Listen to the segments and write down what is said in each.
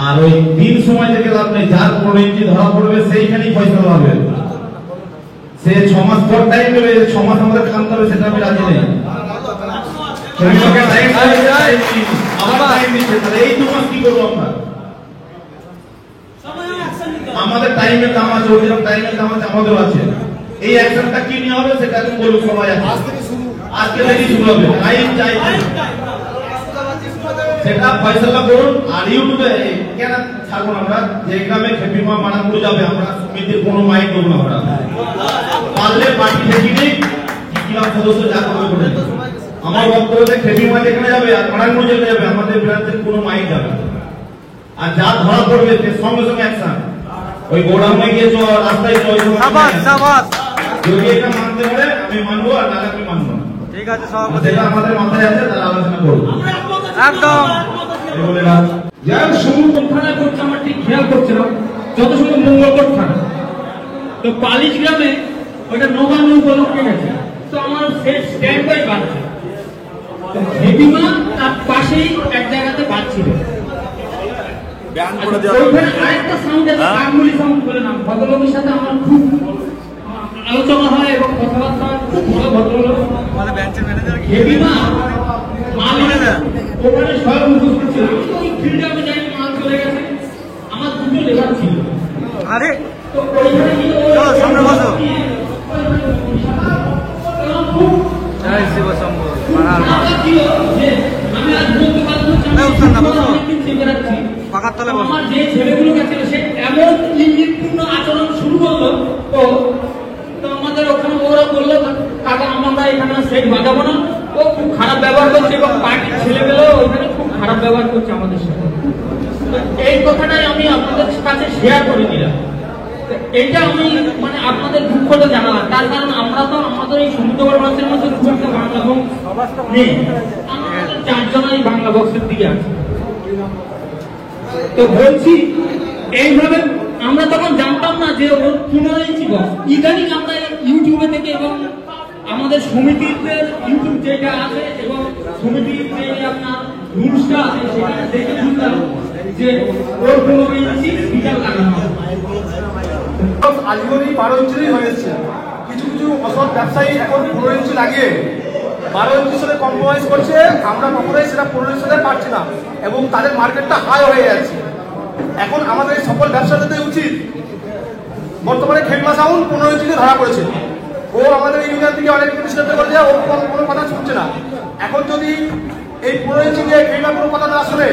আর ওই দিন সময় থেকে আপনি যার 15 ইঞ্চি ধরা পড়বে সেইখানেই পয়সা পাবে। সে 6 মাস পর টাইম নেবে, 6 মাস আমাদের কামতে হবে, সেটা আমি রাজি নেই। এই 2 মাস কি করবো আমরা? আমাদের টাইমের দাম আছে, ওইরকম টাইমের দাম আছে, আমাদের আছে। এই অ্যাকশনটা কি নিয়ে হবে সেটা তুমি বলুন সবাই। আজকে থেকে শুরু হবে, টাইম চাই সেটা ফয়সালা করুন। আর ইউটিউবে কেন ছাড়বো আমরা? যে গ্রামে খেপিমা মানাপুর যাবে, আমরা সমিতির কোনো মাইক দেবো না। আমরা পারলে পার্টি থেকে নেই গ্রাম সদস্য যা করবে করে। আমার বক্তব্যে খেপিমা যেখানে যাবে আর মানাপুর যেখানে যাবে, আমাদের বিরাটের কোনো মাইক যাবে। আর যা ধরা পড়বে সঙ্গে সঙ্গে অ্যাকশন। ওই গোডাউনে গিয়ে রাস্তায় যদি এটা মানতে পারে আমি মানবো, আর নাহলে আমি মানবো না। ঠিক আছে সভাপতি, যেটা আমাদের মাথায় আছে তারা আলোচনা করবো একদম। যাই হোক, সমুদ্র থানা করছে আমার ঠিক খেয়াল করছে না, যত সময় মঙ্গলকোট থানা। তো পালিশ গ্রামে ওইটা নবান্ন উপলক্ষে গেছে, তো আমার স্ট্যান্ড বাই বাড়ছে। হেবিমা তার পাশেই এক জায়গাতে বাড়ছিল। আরেকটা সাউন্ড আছে, কাকমুলি সাউন্ড বলে নাম। ভদ্রলোকের সাথে আমার খুব আলোচনা হয় এবং কথাবার্তা হয়, খুব ভালো ভদ্রলোক। হেবিমা মাল ওখানে স্বয়ং উপস্থিত ছিল। ফিল্ডে আমি যাই, মাল চলে গেছে। আমার দুটো লেবার ছিল। আরে তো ওইখানে কি সামনে বসো। জয় শিব শম্ভু। আমি আজ বলতে পারবো আমার যে ছেলেগুলো গেছিল সে এমন ইঙ্গিতপূর্ণ আচরণ শুরু করলো। তো আমাদের ওখানে ওরা বললো কাকা আমরা এখানে সেট বাজাবো না। ও খুব খারাপ ব্যবহার করছে এবং পার্টির ছেলেগুলো ওইখানে খুব খারাপ ব্যবহার করছে আমাদের সাথে। এই কথাটাই আমি আপনাদের কাছে শেয়ার করে দিলাম। এইটা আমি মানে আপনাদের দুঃখটা জানালাম, তার কারণ আমরা তো আমাদের এই সমুদ্র মানুষের মধ্যে খুব একটা বাংলা বক্স নেই। আমাদের 4 জনই বাংলা বক্সের দিকে আছে। তো বলছি এইভাবে আমরা তখন জানতাম না যে ওর 15 ইঞ্চি বক্স। ইদানিং আমরা ইউটিউবে থেকে এবং আমাদের সমিতির ইউটিউব যেটা আছে এবং সমিতির যে আপনার রুলসটা আছে সেটা দেখে বুঝলাম যে ওর 15 ইঞ্চি স্পিকার লাগানো হবে। আজীবনই 12 ইঞ্চি হয়েছে। কিছু কিছু অসৎ ব্যবসায়ী এখন 15 ইঞ্চি লাগিয়ে 12 ইঞ্চির সাথে কম্প্রোমাইজ করছে। আমরা কখনোই সেটা 15 ইঞ্চির সাথে পাচ্ছি না এবং তাদের মার্কেটটা হাই হয়ে যাচ্ছে। এখন আমাদের সকল ব্যবসায়ীদের উচিত, বর্তমানে খেলমা সাউন্ড 15 ইঞ্চিতে ধরা পড়েছে। ও আমাদের ইউনিয়ন থেকে অনেক কিছু চেষ্টা করেছে, ও কোনো কথা শুনছে না। এখন যদি এই 15 ইঞ্চি দিয়ে খেলমা কোনো কথা না শুনে,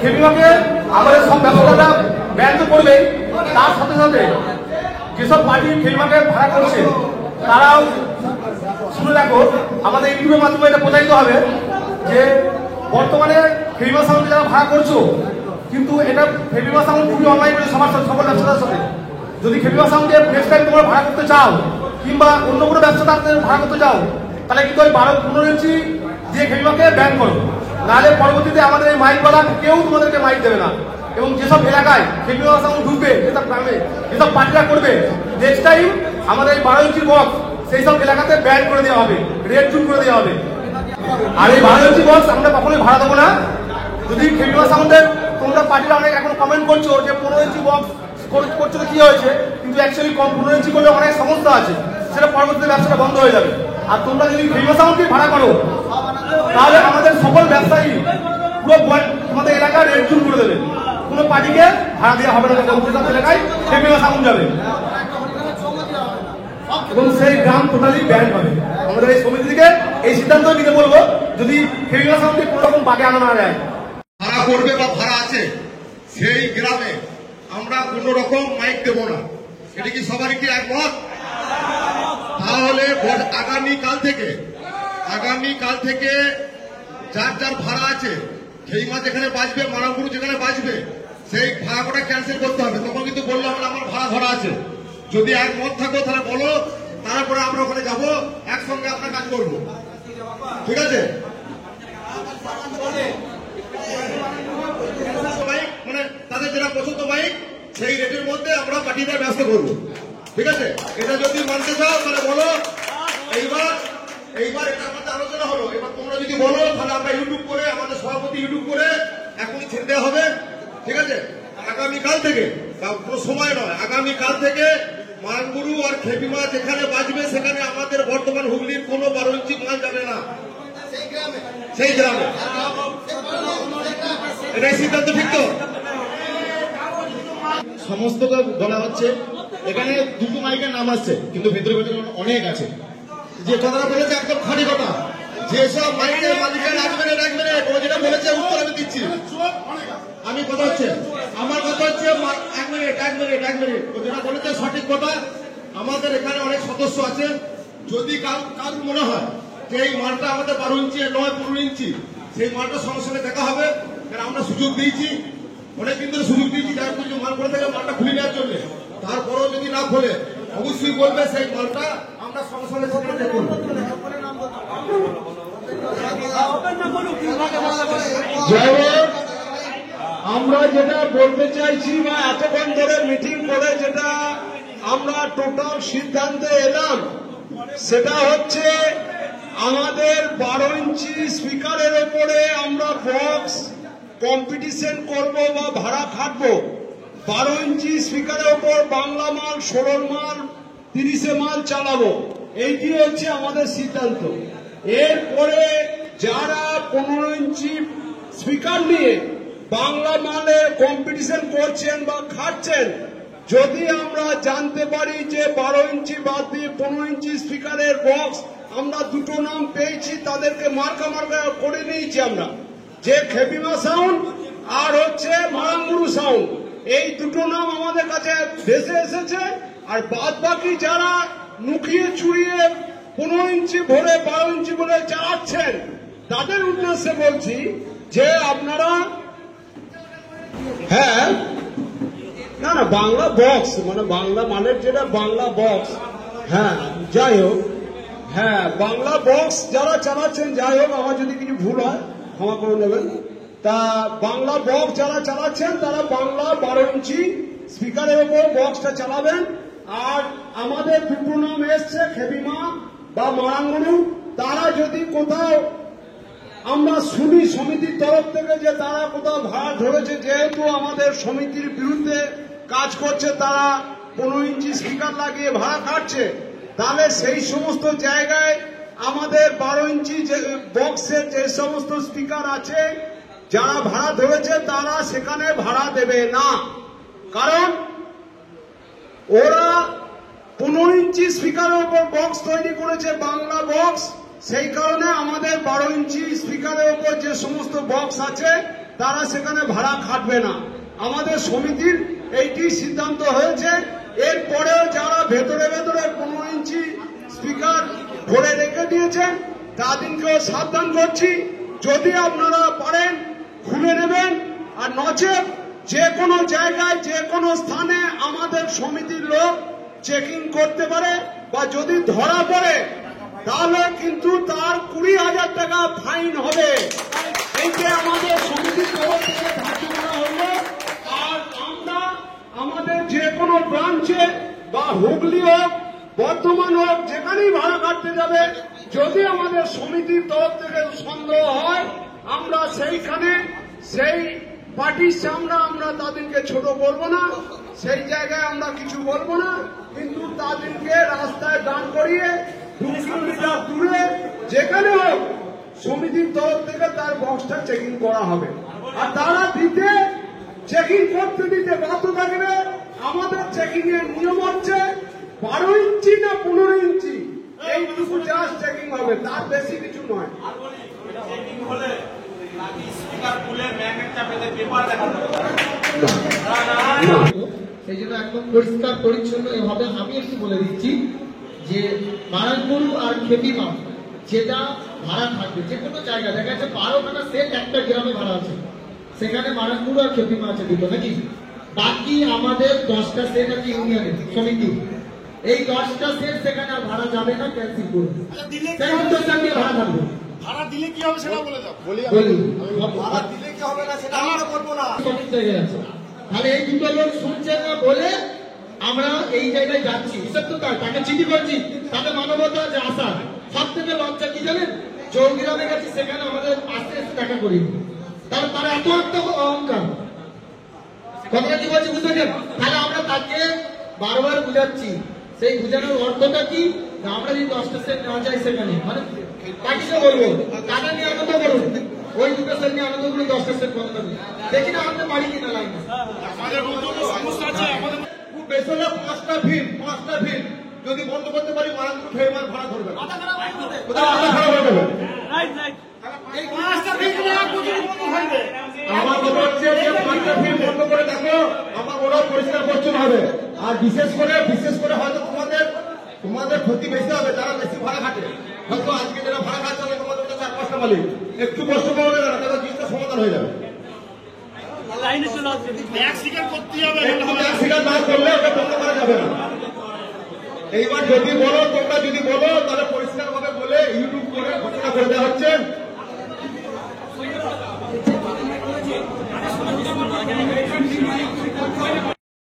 খেলমাকে আমাদের সব ব্যবসাটা ব্যান তো করবে। তার সাথে সাথে যেসব পার্টি খেলমাকে ভাড়া করছে তারাও শুনে রাখো, আমাদের ইউটিউবের মাধ্যমে এটা প্রচারিত হবে যে বর্তমানে খেলমা সাউন্ড যারা ভাড়া করছো, কিন্তু এটা খেলমা সাউন্ড খুবই অনলাইন করে সবার সকল ব্যবসাদার সাথে। যদি খেলমা সাউন্ডকে নেক্সট টাইম তোমরা ভাড়া করতে চাও কিংবা অন্য কোনো ব্যবসাদারদের ভাড়া করতে চাও, তাহলে কিন্তু ওই 12-15 ইঞ্চি দিয়ে খেলমাকে ব্যান করো, নাহলে পরবর্তীতে আমাদের এই মাইকওয়ালা কেউ তোমাদেরকে মাইক দেবে না। এবং যেসব এলাকায় খেলমা সাউন্ড ঢুকবে, যেসব গ্রামে যেসব পার্টিরা করবে, নেক্সট টাইম আমাদের এই 12 ইঞ্চির বক্স সেই সব এলাকাতে ব্যান করে দেওয়া হবে, রেড জুন করে দেওয়া হবে। আর এই 12 ইঞ্চি বক্স আমরা কখনোই ভাড়া দেবো না। যদি খেলমা সাউন্ডের তোমরা পার্টিরা অনেক এখন কমেন্ট করছো যে 15 ইঞ্চি বক্স করছো তো কি হয়েছে, কিন্তু অ্যাকচুয়ালি 15 ইঞ্চি করলে অনেক সমস্যা আছে, সেটা পরবর্তীতে ব্যবসাটা বন্ধ হয়ে যাবে। আর তোমরা যদি খেলমা সাউন্ডকে ভাড়া করো তাহলে আমাদের সকল ব্যবসায়ী পুরো তোমাদের এলাকা রেড জুন করে দেবে। কোনো পার্টিকে ভাড়া দেওয়া হবে না, এলাকায় খেলমা সাউন্ড যাবে এবং সেই গ্রাম টোটালি ব্যান হবে। আমাদের এই সমিতি থেকে এই সিদ্ধান্ত নিতে বলবো, যদি খেলমা সাউন্ডকে কোনো রকম বাগে আনা না যায়, ভাড়া করবে বা ভাড়া আছে সেই গ্রামে আমরা কোন রকম মাইক দেব না। এটা কি সবারই কি একমত? তাহলে আগামীকাল থেকে যার যার ভাড়া আছে, খেইমা যেখানে বাজবে, মানাপুর যেখানে বাজবে, সেই ভাড়াটা ক্যান্সেল করতে হবে। তখন কিন্তু বললে হবে আমার ভাড়া ধরা আছে। যদি একমত থাকো তাহলে বলো, তারপরে আমরা ওখানে যাবো, একসঙ্গে আমরা কাজ করবো। ঠিক আছে? মানে তাদের যেটা পছন্দ বাইক সেই রেটের মধ্যে আমরা পার্টিদের ব্যবস্থা করবো। ঠিক আছে? এটা যদি মানতে চাও তাহলে বলো। এইবার এটা আমাদের আলোচনা হলো। এবার তোমরা যদি বলো তাহলে আমরা ইউটিউব করে, আমাদের সভাপতি ইউটিউব করে এখনই ছেড়ে দেওয়া হবে। ঠিক আছে? আগামীকাল থেকে, কোনো সময় নয়, আগামীকাল থেকে মানগুরু আর খেপিমা যেখানে বাজবে সেখানে আমাদের বর্তমান হুগলির কোনো 12 ইঞ্চি মাল যাবে না, সেই গ্রামে। এটাই সিদ্ধান্ত, ঠিক তো? সমস্তটা বলা হচ্ছে, এখানে দুটো মাইকের নাম আসছে, কিন্তু ভেতরে ভেতরে অনেক আছে। যে কথাটা বলেছে একদম খাঁটি কথা, যেসব মাইকের মালিকের রাখবেন ও যেটা বলেছে উত্তর আমি দিচ্ছি। আমি কথা হচ্ছে, আমার কথা হচ্ছে এক মিনিট ও যেটা বলেছে সঠিক কথা। আমাদের এখানে অনেক সদস্য আছে, যদি কারোর মনে হয় যে এই মালটা আমাদের 12 ইঞ্চি নয় 15 ইঞ্চি, সেই মালটা সঙ্গে সঙ্গে দেখা হবে। কারণ আমরা সুযোগ দিয়েছি, অনেকদিন ধরে সুযোগ দিয়েছি, যার কিছু মাল করে থাকে মালটা খুলে নেওয়ার জন্য। তারপরেও যদি না খোলে অবশ্যই বলবে, সেই মালটা আমরা সঙ্গে সঙ্গে দেখব। আমরা যেটা বলতে চাইছি বা এতক্ষণ ধরে মিটিং করে যেটা আমরা টোটাল সিদ্ধান্তে এলাম, সেটা হচ্ছে আমাদের 12 ইঞ্চি স্পিকারের ওপরে আমরা বক্স কম্পিটিশন করব বা ভাড়া খাটবো। 12 ইঞ্চি স্পিকারের ওপর বাংলা মাল 16 মাল 30 মাল চালাবো, এইটি হচ্ছে আমাদের সিদ্ধান্ত। এরপরে যারা 15 ইঞ্চি স্পিকার নিয়ে বাংলা মালে কম্পিটিশন করছেন বা খাচ্ছেন, যদি আমরা জানতে পারি যে 12 ইঞ্চি বাদ দিয়ে 15 ইঞ্চি স্পিকারের বক্স আমরা দুটো নাম পেয়েছি, তাদেরকে মার্কা করে নিয়েছি আমরা, যে খেপিমা সাউন্ড আর হচ্ছে মারাঙ্গুরু সাউন্ড, এই দুটো নাম আমাদের কাছে ভেসে এসেছে। আর বাদ বাকি যারা নুকিয়ে চুরিয়ে 15 ইঞ্চি ভরে 12 ইঞ্চি বলে চালাচ্ছেন, তাদের উদ্দেশ্যে বলছি যে আপনারা, হ্যাঁ না বাংলা বক্স মানে বাংলা মানের যেটা বাংলা বক্স, হ্যাঁ যাই হোক, হ্যাঁ বাংলা বক্স যারা চালাচ্ছেন, যাই হোক আমার যদি কিছু ভুল হয় ক্ষমা করে নেবেন। তা বাংলা বক্স যারা চালাচ্ছেন তারা বাংলা 12 ইঞ্চি স্পিকারের উপর বক্সটা চালাবেন। আর আমাদের দুটো নাম এসছে, খেপিমা বা মারাঙ্গুরু, তারা যদি কোথাও আমরা শুনি সমিতির তরফ থেকে যে তারা কোথাও ভাড়া ধরেছে, যেহেতু আমাদের সমিতির বিরুদ্ধে কাজ করছে, তারা 15 ইঞ্চি স্পিকার লাগিয়ে ভাড়া কাটছে, তাহলে সেই সমস্ত জায়গায় আমাদের 12 ইঞ্চি বক্সের যে সমস্ত স্পিকার আছে যারা ভাড়া ধরেছে, তারা সেখানে ভাড়া দেবে না। কারণ ওরা 15 ইঞ্চি স্পিকারের উপর বক্স তৈরি করেছে, বাংলা বক্স, সেই কারণে আমাদের 12 ইঞ্চি স্পিকারের উপর যে সমস্ত বক্স আছে তারা সেখানে ভাড়া খাটবে না। আমাদের সমিতির এইটি সিদ্ধান্ত হয়েছে। এরপরেও যারা ভেতরে ভেতরে 15 ইঞ্চি স্পিকার ভরে রেখে দিয়েছেন, তাদেরকেও সাবধান করছি, যদি আপনারা পারেন খুলে নেবেন, আর নচেত যে কোনো জায়গায় যে কোনো স্থানে আমাদের সমিতির লোক চেকিং করতে পারে, বা যদি ধরা পড়ে তাহলে কিন্তু তার 20,000 টাকা ফাইন হবে। এইটা আমাদের সমিতির তরফ থেকে ধার্য করা হলো। আর আমরা আমাদের যে কোনো ব্রাঞ্চে বা হুগলি হোক, বর্ধমান হোক, যেখানেই ভাড়া কাটতে যাবে, যদি আমাদের সমিতির তরফ থেকে সন্দেহ হয়, আমরা সেইখানে সেই পার্টির সামনে আমরা তাদেরকে ছোট করবো না, সেই জায়গায় আমরা কিছু বলবো না, কিন্তু তাদেরকে রাস্তায় দাঁড় করিয়ে 2 কিলোমিটার দূরে যেখানে হোক সমিতির তরফ থেকে তার বক্সটা চেকিং করা হবে। আর তারা চেকিং করতে দিতে বাধ্য থাকবে। আমাদের চেকিং এর নিয়ম হচ্ছে 12 ইঞ্চি না 15 ইঞ্চি, এইটুকু জাস্ট চেকিং হবে, তার বেশি কিছু নয়। সেই জন্য একদম পরিষ্কার পরিচ্ছন্ন হবে। আমি একটু বলে দিচ্ছি যে মারাঙ্গুরু আর খেপিমা যেটা ভাড়া থাকবে, যে কোনো জায়গা দেখা যাচ্ছে 12খানা সেট একটা গ্রামে ভাড়া আছে, সেখানে মারাঙ্গুরু আর খেপিমা আছে দুটো, নাকি? বাকি আমাদের 10টা সেট আছে ইউনিয়নের সমিতি, এই 10টা সেট সেখানে আর ভাড়া যাবে না, ক্যান্সেল করবে। ভাড়া থাকবে। ভাড়া দিলে কি হবে সেটা বলে দাও। ভাড়া দিলে কি হবে না সেটা আমরা বলবো না। তাহলে এই দুটো লোক শুনছে না বলে আমরা এই জায়গায় যাচ্ছি, হিসাব তো তাকে চিঠি করছি, তাকে মানবতা আছে আশা। সব থেকে লজ্জা কি জানেন, চৌগ্রামে গেছি, সেখানে আমাদের আস্তে আস্তে দেখা করি, তারা এত একটা অহংকার। কথাটা কি বলছি বুঝতে পারছেন? তাহলে আমরা তাকে বারবার বুঝাচ্ছি, সেই বুঝানোর অর্থটা কি, না আমরা যদি 10টা সেট নেওয়া যায় সেখানে মানে তাকে কি বলবো, টাকা নিয়ে আনন্দ করুন, ওই 2টা সেট নিয়ে আনন্দ করে 10টা সেট বন্ধ করুন, দেখি না আমাদের বাড়ি কিনা লাইন খুব বেশি হলে 5টা ফিল্ম যদি বন্ধ করতে পারি মারাঙ্গুর ফেরবার ভাড়া ধরবে না। কোথাও মাথা খারাপ হয়ে যাবে। আমার কথা হচ্ছে যে 5টা ফিল্ম বন্ধ করে দেখো, আমার ওরাও পরিষ্কার পরিচ্ছন্ন হবে। আর বিশেষ করে হয়তো তোমাদের ক্ষতি বেশি হবে যারা বেশি ভাড়া খাটে। হয়তো আজকে যারা ভাড়া খাচ্ছে না তোমাদের 4-5টা মালিক একটু কষ্ট করবে না, তাদের জিনিসটা সমাধান হয়ে যাবে। একটু অ্যাক্সিডেন্ট না করলে ওটা বন্ধ করা যাবে না। এইবার তোমরা যদি বলো তাহলে পরিষ্কার ভাবে বলে ইউটিউব করে ঘোষণা করে দেওয়া হচ্ছে